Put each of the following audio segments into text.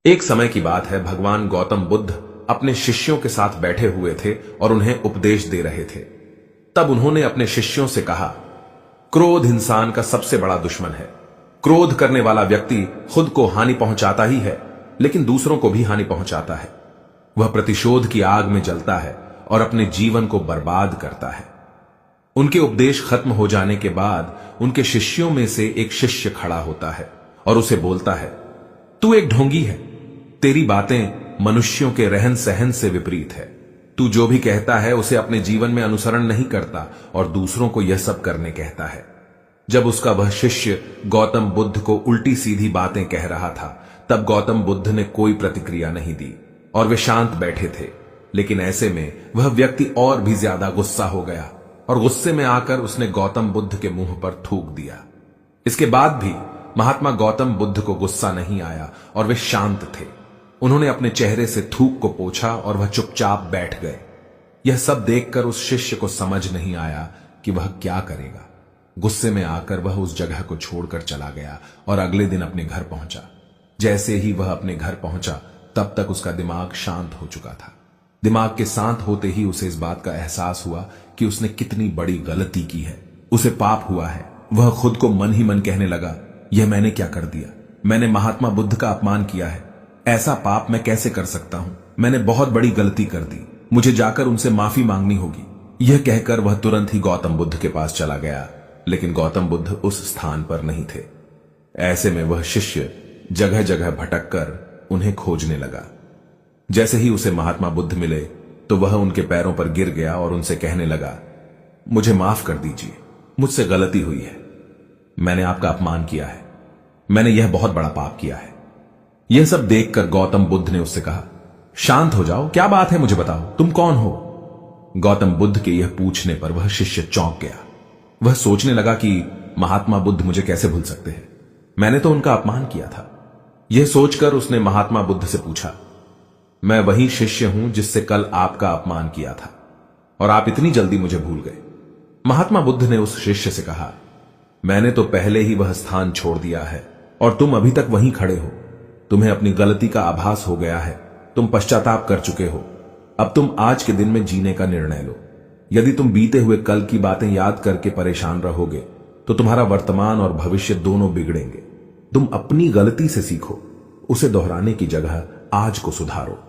एक समय की बात है, भगवान गौतम बुद्ध अपने शिष्यों के साथ बैठे हुए थे और उन्हें उपदेश दे रहे थे। तब उन्होंने अपने शिष्यों से कहा, क्रोध इंसान का सबसे बड़ा दुश्मन है। क्रोध करने वाला व्यक्ति खुद को हानि पहुंचाता ही है, लेकिन दूसरों को भी हानि पहुंचाता है। वह प्रतिशोध की आग में जलता है और अपने जीवन को बर्बाद करता है। उनके उपदेश खत्म हो जाने के बाद उनके शिष्यों में से एक शिष्य खड़ा होता है और उसे बोलता है, तू एक ढोंगी है। तेरी बातें मनुष्यों के रहन सहन से विपरीत है। तू जो भी कहता है उसे अपने जीवन में अनुसरण नहीं करता और दूसरों को यह सब करने कहता है। जब उसका वह शिष्य गौतम बुद्ध को उल्टी सीधी बातें कह रहा था, तब गौतम बुद्ध ने कोई प्रतिक्रिया नहीं दी और वे शांत बैठे थे। लेकिन ऐसे में वह व्यक्ति और भी ज्यादा गुस्सा हो गया और गुस्से में आकर उसने गौतम बुद्ध के मुंह पर थूक दिया। इसके बाद भी महात्मा गौतम बुद्ध को गुस्सा नहीं आया और वे शांत थे। उन्होंने अपने चेहरे से थूक को पोंछा और वह चुपचाप बैठ गए। यह सब देखकर उस शिष्य को समझ नहीं आया कि वह क्या करेगा। गुस्से में आकर वह उस जगह को छोड़कर चला गया और अगले दिन अपने घर पहुंचा। जैसे ही वह अपने घर पहुंचा, तब तक उसका दिमाग शांत हो चुका था। दिमाग के शांत होते ही उसे इस बात का एहसास हुआ कि उसने कितनी बड़ी गलती की है। उसे पाप हुआ है। वह खुद को मन ही मन कहने लगा, यह मैंने क्या कर दिया? मैंने महात्मा बुद्ध का अपमान किया है। ऐसा पाप मैं कैसे कर सकता हूं? मैंने बहुत बड़ी गलती कर दी। मुझे जाकर उनसे माफी मांगनी होगी। यह कहकर वह तुरंत ही गौतम बुद्ध के पास चला गया, लेकिन गौतम बुद्ध उस स्थान पर नहीं थे। ऐसे में वह शिष्य जगह जगह भटक कर उन्हें खोजने लगा। जैसे ही उसे महात्मा बुद्ध मिले तो वह उनके पैरों पर गिर गया और उनसे कहने लगा, मुझे माफ कर दीजिए, मुझसे गलती हुई है। मैंने आपका अपमान किया है। मैंने यह बहुत बड़ा पाप किया है। यह सब देखकर गौतम बुद्ध ने उससे कहा, शांत हो जाओ, क्या बात है, मुझे बताओ, तुम कौन हो? गौतम बुद्ध के यह पूछने पर वह शिष्य चौंक गया। वह सोचने लगा कि महात्मा बुद्ध मुझे कैसे भूल सकते हैं? मैंने तो उनका अपमान किया था। यह सोचकर उसने महात्मा बुद्ध से पूछा, मैं वही शिष्य हूं जिससे कल आपका अपमान किया था और आप इतनी जल्दी मुझे भूल गए। महात्मा बुद्ध ने उस शिष्य से कहा, मैंने तो पहले ही वह स्थान छोड़ दिया है और तुम अभी तक वहीं खड़े हो। तुम्हें अपनी गलती का आभास हो गया है। तुम पश्चाताप कर चुके हो। अब तुम आज के दिन में जीने का निर्णय लो। यदि तुम बीते हुए कल की बातें याद करके परेशान रहोगे तो तुम्हारा वर्तमान और भविष्य दोनों बिगड़ेंगे। तुम अपनी गलती से सीखो, उसे दोहराने की जगह आज को सुधारो।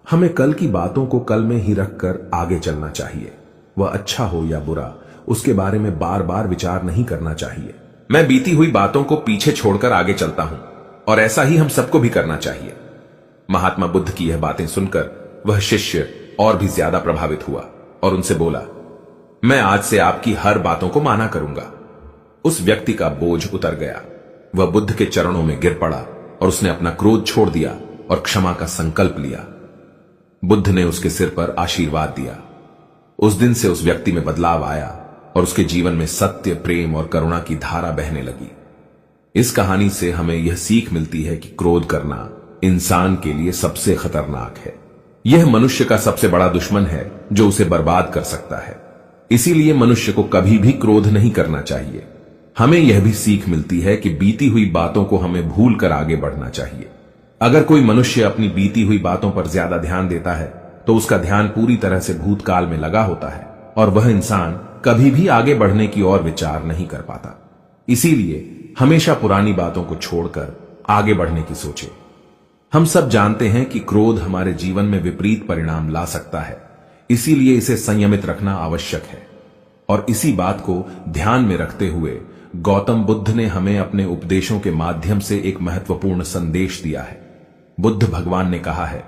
हमें कल की बातों को कल में ही रखकर आगे चलना चाहिए। वह अच्छा हो या बुरा, उसके बारे में बार बार विचार नहीं करना चाहिए। मैं बीती हुई बातों को पीछे छोड़कर आगे चलता हूं और ऐसा ही हम सबको भी करना चाहिए। महात्मा बुद्ध की यह बातें सुनकर वह शिष्य और भी ज्यादा प्रभावित हुआ और उनसे बोला, मैं आज से आपकी हर बातों को माना करूंगा। उस व्यक्ति का बोझ उतर गया। वह बुद्ध के चरणों में गिर पड़ा और उसने अपना क्रोध छोड़ दिया और क्षमा का संकल्प लिया। बुद्ध ने उसके सिर पर आशीर्वाद दिया। उस दिन से उस व्यक्ति में बदलाव आया और उसके जीवन में सत्य, प्रेम और करुणा की धारा बहने लगी। इस कहानी से हमें यह सीख मिलती है कि क्रोध करना इंसान के लिए सबसे खतरनाक है। यह मनुष्य का सबसे बड़ा दुश्मन है जो उसे बर्बाद कर सकता है। इसीलिए मनुष्य को कभी भी क्रोध नहीं करना चाहिए। हमें यह भी सीख मिलती है कि बीती हुई बातों को हमें भूल कर आगे बढ़ना चाहिए। अगर कोई मनुष्य अपनी बीती हुई बातों पर ज्यादा ध्यान देता है तो उसका ध्यान पूरी तरह से भूतकाल में लगा होता है और वह इंसान कभी भी आगे बढ़ने की ओर विचार नहीं कर पाता। इसीलिए हमेशा पुरानी बातों को छोड़कर आगे बढ़ने की सोचें। हम सब जानते हैं कि क्रोध हमारे जीवन में विपरीत परिणाम ला सकता है, इसीलिए इसे संयमित रखना आवश्यक है। और इसी बात को ध्यान में रखते हुए गौतम बुद्ध ने हमें अपने उपदेशों के माध्यम से एक महत्वपूर्ण संदेश दिया है। बुद्ध भगवान ने कहा है,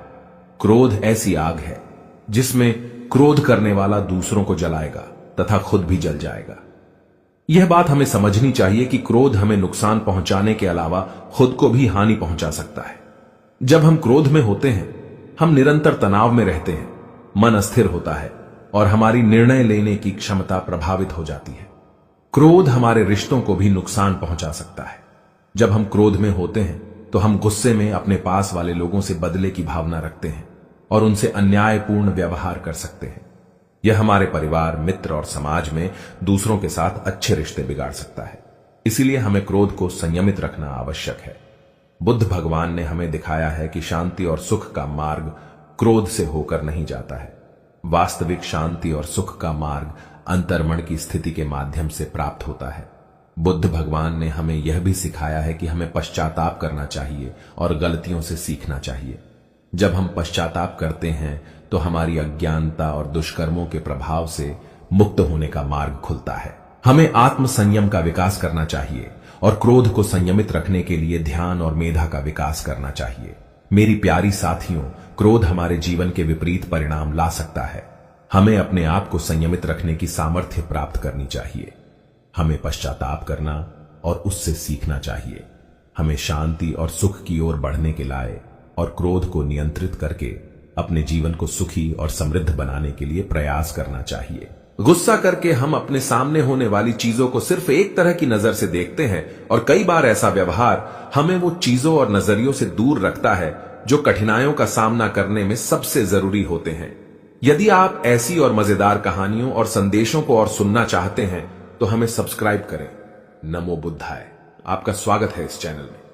क्रोध ऐसी आग है जिसमें क्रोध करने वाला दूसरों को जलाएगा तथा खुद भी जल जाएगा। यह बात हमें समझनी चाहिए कि क्रोध हमें नुकसान पहुंचाने के अलावा खुद को भी हानि पहुंचा सकता है। जब हम क्रोध में होते हैं, हम निरंतर तनाव में रहते हैं, मन अस्थिर होता है और हमारी निर्णय लेने की क्षमता प्रभावित हो जाती है। क्रोध हमारे रिश्तों को भी नुकसान पहुंचा सकता है। जब हम क्रोध में होते हैं तो हम गुस्से में अपने पास वाले लोगों से बदले की भावना रखते हैं और उनसे अन्यायपूर्ण व्यवहार कर सकते हैं। यह हमारे परिवार, मित्र और समाज में दूसरों के साथ अच्छे रिश्ते बिगाड़ सकता है। इसीलिए हमें क्रोध को संयमित रखना आवश्यक है। बुद्ध भगवान ने हमें दिखाया है कि शांति और सुख का मार्ग क्रोध से होकर नहीं जाता है। वास्तविक शांति और सुख का मार्ग अंतर्मन की स्थिति के माध्यम से प्राप्त होता है। बुद्ध भगवान ने हमें यह भी सिखाया है कि हमें पश्चाताप करना चाहिए और गलतियों से सीखना चाहिए। जब हम पश्चाताप करते हैं तो हमारी अज्ञानता और दुष्कर्मों के प्रभाव से मुक्त होने का मार्ग खुलता है। हमें आत्म संयम का विकास करना चाहिए और क्रोध को संयमित रखने के लिए ध्यान और मेधा का विकास करना चाहिए। मेरी प्यारी साथियों, क्रोध हमारे जीवन के विपरीत परिणाम ला सकता है। हमें अपने आप को संयमित रखने की सामर्थ्य प्राप्त करनी चाहिए। हमें पश्चाताप करना और उससे सीखना चाहिए। हमें शांति और सुख की ओर बढ़ने के लाए और क्रोध को नियंत्रित करके अपने जीवन को सुखी और समृद्ध बनाने के लिए प्रयास करना चाहिए। गुस्सा करके हम अपने सामने होने वाली चीजों को सिर्फ एक तरह की नजर से देखते हैं और कई बार ऐसा व्यवहार हमें वो चीजों और नजरियों से दूर रखता है जो कठिनाइयों का सामना करने में सबसे जरूरी होते हैं। यदि आप ऐसी और मजेदार कहानियों और संदेशों को और सुनना चाहते हैं तो हमें सब्सक्राइब करें। नमो बुद्धाय। आपका स्वागत है इस चैनल में।